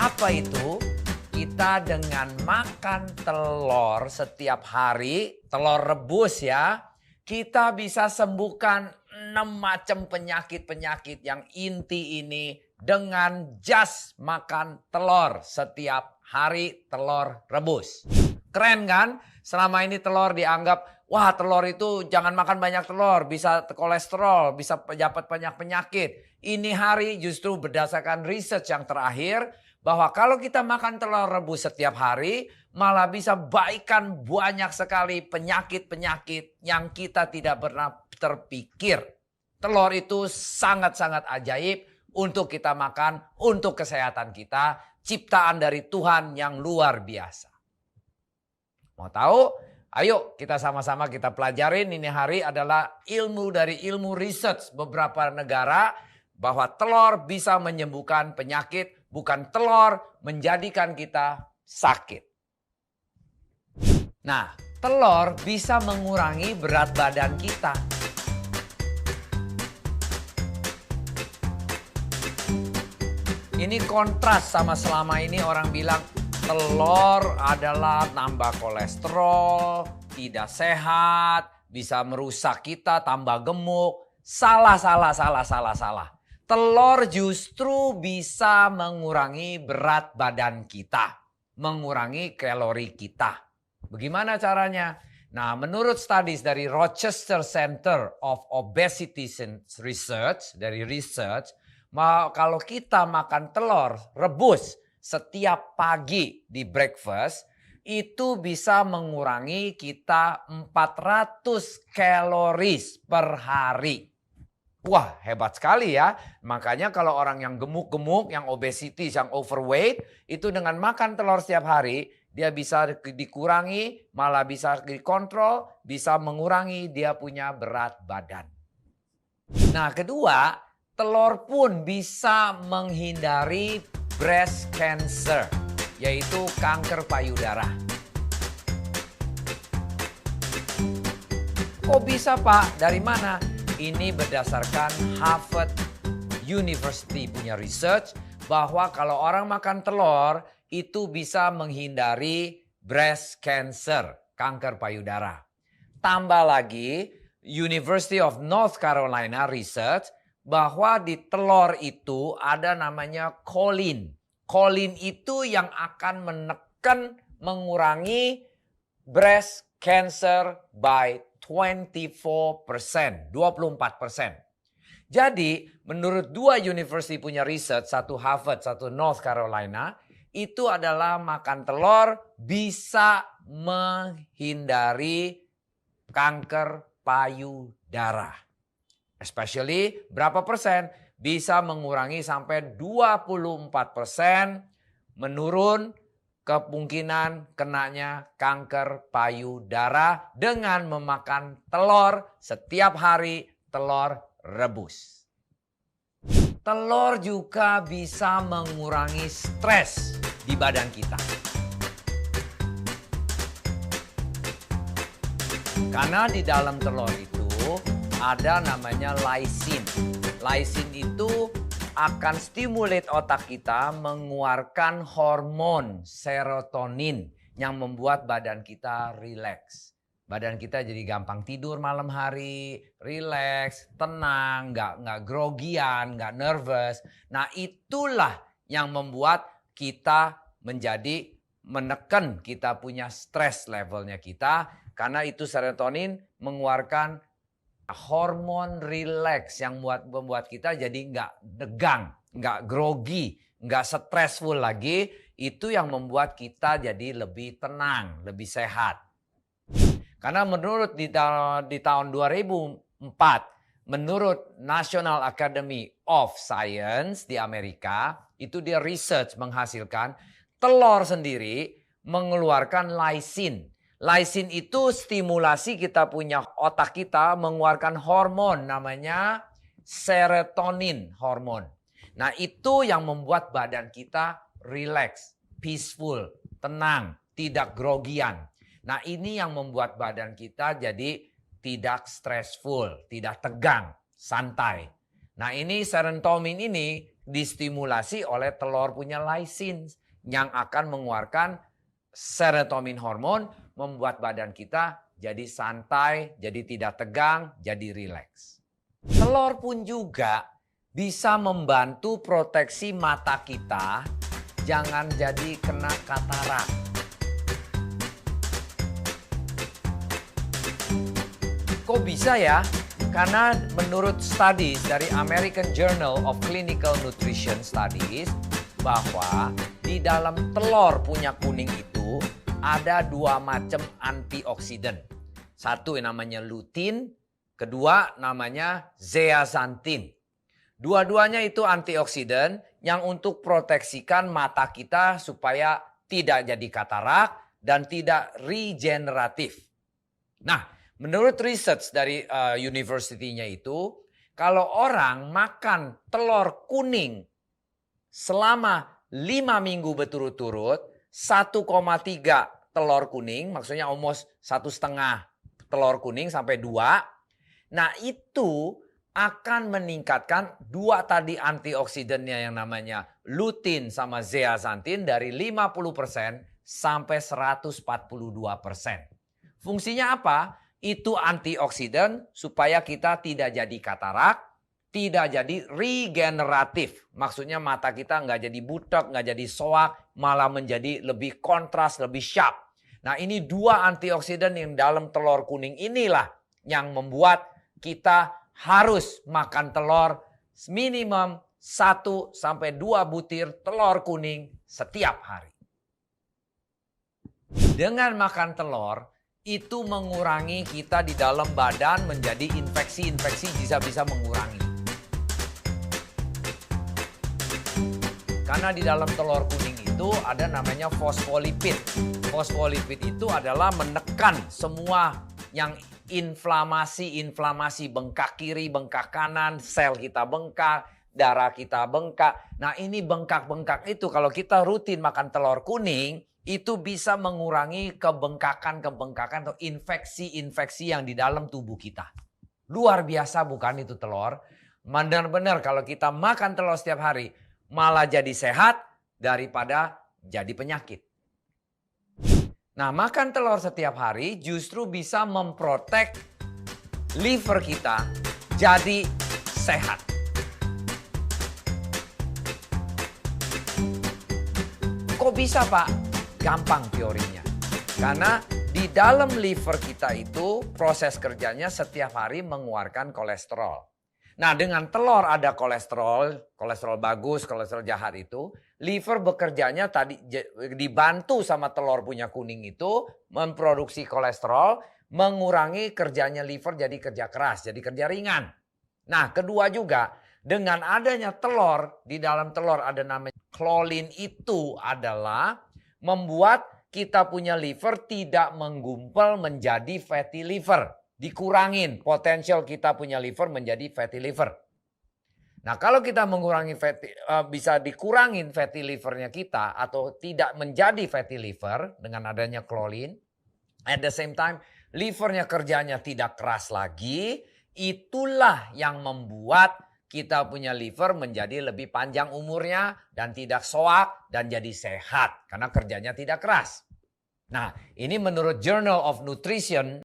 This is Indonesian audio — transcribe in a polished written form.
Apa itu? Kita dengan makan telur setiap hari, telur rebus ya, kita bisa sembuhkan 6 macam penyakit-penyakit yang inti ini dengan just makan telur setiap hari, telur rebus. Keren kan? Selama ini telur dianggap, wah telur itu jangan makan banyak telur, bisa kolesterol, bisa dapat banyak penyakit. Ini hari justru berdasarkan research yang terakhir, bahwa kalau kita makan telur rebus setiap hari, malah bisa baikkan banyak sekali penyakit-penyakit yang kita tidak pernah terpikir. Telur itu sangat-sangat ajaib untuk kita makan, untuk kesehatan kita, ciptaan dari Tuhan yang luar biasa. Mau tahu? Ayo kita sama-sama kita pelajarin. Ini hari adalah ilmu dari ilmu research beberapa negara bahwa telur bisa menyembuhkan penyakit. Bukan telur menjadikan kita sakit. Nah, telur bisa mengurangi berat badan kita. Ini kontras sama selama ini orang bilang telur adalah nambah kolesterol, tidak sehat, bisa merusak kita, tambah gemuk. Salah. Telur justru bisa mengurangi berat badan kita, mengurangi kalori kita. Bagaimana caranya? Nah, menurut studies dari Rochester Center of Obesity Research, kalau kita makan telur rebus setiap pagi di breakfast, itu bisa mengurangi kita 400 kalori per hari. Wah, hebat sekali ya. Makanya kalau orang yang gemuk-gemuk, yang obesity, yang overweight, itu dengan makan telur setiap hari, dia bisa dikurangi, malah bisa dikontrol, bisa mengurangi dia punya berat badan. Nah, kedua, telur pun bisa menghindari breast cancer, yaitu kanker payudara. Kok bisa, Pak? Dari mana? Ini berdasarkan Harvard University punya research bahwa kalau orang makan telur itu bisa menghindari breast cancer, kanker payudara. Tambah lagi University of North Carolina research bahwa di telur itu ada namanya choline. Choline itu yang akan menekan, mengurangi breast cancer by 24%. Jadi menurut dua university punya research, satu Harvard, satu North Carolina, itu adalah makan telur bisa menghindari kanker payudara. Especially berapa persen? Bisa mengurangi sampai 24% menurun kemungkinan kenanya kanker payudara dengan memakan telur setiap hari, telur rebus. Telur juga bisa mengurangi stres di badan kita. Karena di dalam telur itu ada namanya lysine. Lysine itu akan stimulate otak kita mengeluarkan hormon serotonin yang membuat badan kita rileks. Badan kita jadi gampang tidur malam hari, rileks, tenang, nggak grogian, nggak nervous. Nah itulah yang membuat kita menjadi menekan kita punya stres levelnya kita. Karena itu serotonin mengeluarkan hormon relax yang membuat kita jadi nggak degang, nggak grogi, nggak stressful lagi. Itu yang membuat kita jadi lebih tenang, lebih sehat. Karena menurut di tahun 2004, menurut National Academy of Science di Amerika, itu dia research menghasilkan telur sendiri mengeluarkan lysine. Lysine itu stimulasi kita punya otak kita mengeluarkan hormon namanya serotonin hormon. Nah itu yang membuat badan kita relax, peaceful, tenang, tidak grogian. Nah ini yang membuat badan kita jadi tidak stressful, tidak tegang, santai. Nah ini serotonin ini distimulasi oleh telur punya lysine yang akan mengeluarkan serotonin hormon, membuat badan kita jadi santai, jadi tidak tegang, jadi rileks. Telur pun juga bisa membantu proteksi mata kita jangan jadi kena katarak. Kok bisa ya? Karena menurut studies dari American Journal of Clinical Nutrition Studies bahwa di dalam telur punya kuning itu ada 2 macam antioksidan. Satu yang namanya lutein, kedua namanya zeaxanthin. Dua-duanya itu antioksidan yang untuk proteksikan mata kita supaya tidak jadi katarak dan tidak regeneratif. Nah, menurut research dari university-nya itu, kalau orang makan telur kuning selama 5 minggu berturut-turut, 1,3 telur kuning, maksudnya almost 1,5 telur kuning sampai 2. Nah, itu akan meningkatkan 2 tadi antioksidannya yang namanya lutein sama zeaxanthin dari 50% sampai 142%. Fungsinya apa? Itu antioksidan supaya kita tidak jadi katarak, tidak jadi regeneratif. Maksudnya mata kita nggak jadi butek, nggak jadi soak, malah menjadi lebih kontras, lebih sharp. Nah, ini 2 antioksidan yang dalam telur kuning inilah yang membuat kita harus makan telur minimum 1 sampai 2 butir telur kuning setiap hari. Dengan makan telur, itu mengurangi kita di dalam badan menjadi infeksi-infeksi bisa mengurangi. Karena di dalam telur kuning itu ada namanya fosfolipid. Fosfolipid itu adalah menekan semua yang inflamasi, bengkak kiri, bengkak kanan, sel kita bengkak, darah kita bengkak. Nah, ini bengkak-bengkak itu kalau kita rutin makan telur kuning, itu bisa mengurangi kebengkakan atau infeksi-infeksi yang di dalam tubuh kita. Luar biasa bukan itu telur? Benar-benar kalau kita makan telur setiap hari, malah jadi sehat daripada jadi penyakit. Nah, makan telur setiap hari justru bisa memprotek liver kita jadi sehat. Kok bisa, Pak? Gampang teorinya. Karena di dalam liver kita itu proses kerjanya setiap hari mengeluarkan kolesterol. Nah, dengan telur ada kolesterol bagus, kolesterol jahat itu, liver bekerjanya tadi dibantu sama telur punya kuning itu memproduksi kolesterol, mengurangi kerjanya liver jadi kerja keras, jadi kerja ringan. Nah, kedua juga dengan adanya telur, di dalam telur ada namanya klorin itu adalah membuat kita punya liver tidak menggumpal menjadi fatty liver. Dikurangin potensial kita punya liver menjadi fatty liver. Nah, kalau kita mengurangi bisa dikurangin fatty livernya kita atau tidak menjadi fatty liver dengan adanya klorin, at the same time livernya kerjanya tidak keras lagi, itulah yang membuat kita punya liver menjadi lebih panjang umurnya dan tidak soak dan jadi sehat karena kerjanya tidak keras. Nah, ini menurut Journal of Nutrition